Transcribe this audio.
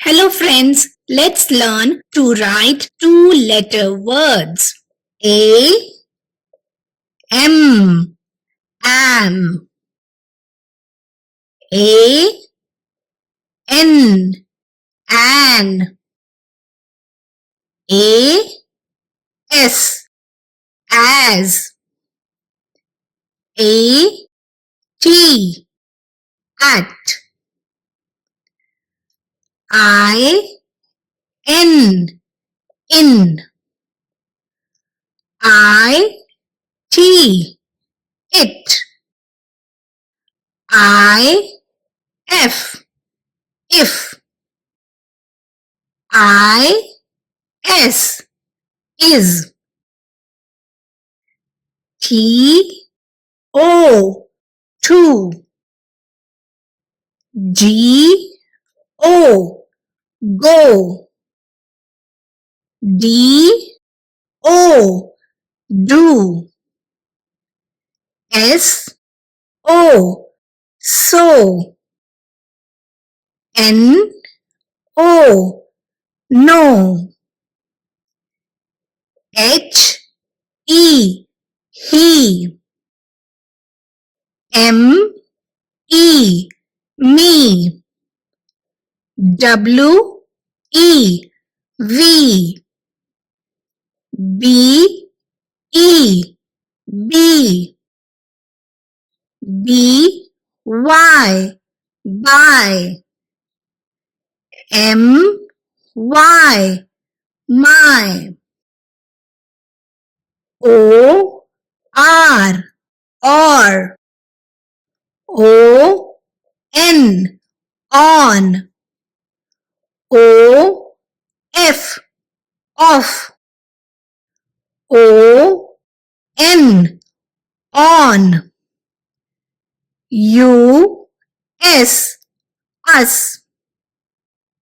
Hello friends, let's learn to write two-letter words. A, M, am. A, N, an. A, S, as. A, T, at. I, N, in. I, T, it. I, F, if. I, S, is. T, O, to. G, O, go. D, O, do. S, O, so. N, O, no. H, E, he. M, E, me. W, E, we. B, E, bee. B, Y, by. M, Y, my. O, R, or. O, N, on. O, F, off. O, N, on. U, S, us.